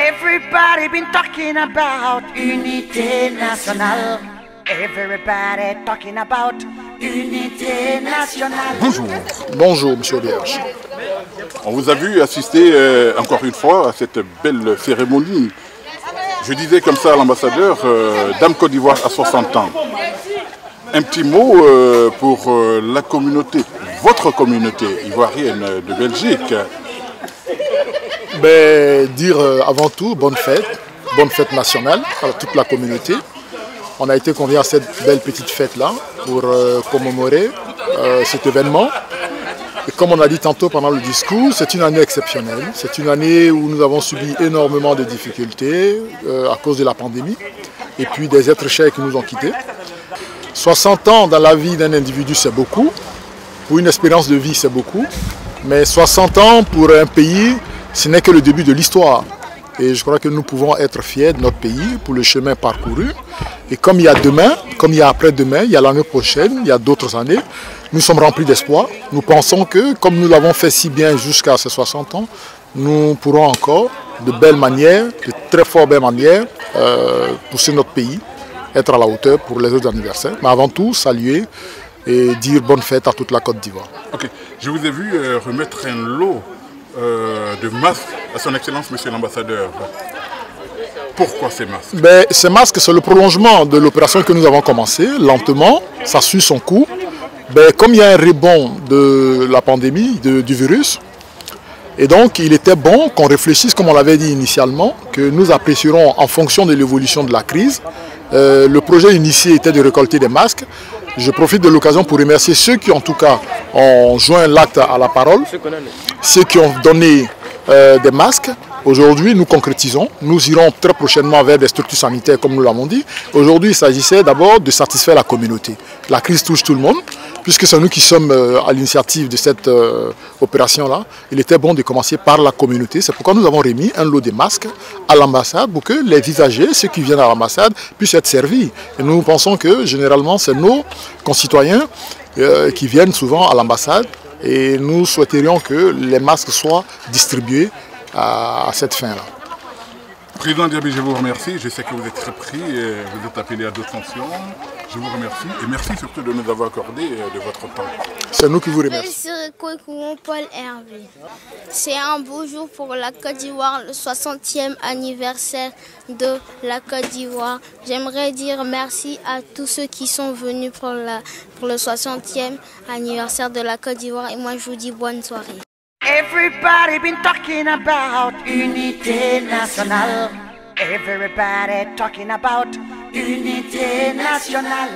Everybody been talking about unité nationale. Everybody talking about unité nationale. Bonjour. Bonjour, monsieur Vierge. On vous a vu assister encore une fois à cette belle cérémonie. Je disais comme ça à l'ambassadeur, Dame Côte d'Ivoire à 60 ans. Un petit mot pour la communauté, votre communauté ivoirienne de Belgique. Dire avant tout bonne fête nationale à toute la communauté. On a été conviés à cette belle petite fête-là pour commémorer cet événement. Et comme on a dit tantôt pendant le discours, c'est une année exceptionnelle. C'est une année où nous avons subi énormément de difficultés à cause de la pandémie et puis des êtres chers qui nous ont quittés. 60 ans dans la vie d'un individu, c'est beaucoup. Pour une espérance de vie, c'est beaucoup. Mais 60 ans pour un pays, ce n'est que le début de l'histoire. Et je crois que nous pouvons être fiers de notre pays pour le chemin parcouru. Et comme il y a demain, comme il y a après-demain, il y a l'année prochaine, il y a d'autres années, nous sommes remplis d'espoir. Nous pensons que, comme nous l'avons fait si bien jusqu'à ces 60 ans, nous pourrons encore, de belles manières, de très fort belles manières, pousser notre pays, être à la hauteur pour les autres anniversaires. Mais avant tout, saluer et dire bonne fête à toute la Côte d'Ivoire. Ok, je vous ai vu remettre un lot de masques à son Excellence, Monsieur l'ambassadeur. Pourquoi ces masques? Ces masques, c'est le prolongement de l'opération que nous avons commencée, lentement, ça suit son cours. Comme il y a un rebond de la pandémie, du virus, et donc il était bon qu'on réfléchisse, comme on l'avait dit initialement, que nous apprécierons en fonction de l'évolution de la crise. Le projet initié était de récolter des masques. Je profite de l'occasion pour remercier ceux qui, en tout cas, ont joint l'acte à la parole, ceux qui ont donné des masques. Aujourd'hui, nous concrétisons. Nous irons très prochainement vers des structures sanitaires, comme nous l'avons dit. Aujourd'hui, il s'agissait d'abord de satisfaire la communauté. La crise touche tout le monde, puisque c'est nous qui sommes à l'initiative de cette opération-là. Il était bon de commencer par la communauté. C'est pourquoi nous avons remis un lot de masques à l'ambassade pour que les usagers, ceux qui viennent à l'ambassade, puissent être servis. Et nous pensons que, généralement, c'est nos concitoyens qui viennent souvent à l'ambassade. Et nous souhaiterions que les masques soient distribués à cette fin-là. Président Diaby, je vous remercie. Je sais que vous êtes très pris et vous êtes appelé à d'autres fonctions. Je vous remercie et merci surtout de nous avoir accordé de votre temps. C'est nous qui vous remercions. Paul Hervé. C'est un beau jour pour la Côte d'Ivoire, le 60e anniversaire de la Côte d'Ivoire. J'aimerais dire merci à tous ceux qui sont venus pour le 60e anniversaire de la Côte d'Ivoire et moi je vous dis bonne soirée. Everybody been talking about unité nationale. Everybody talking about unité nationale.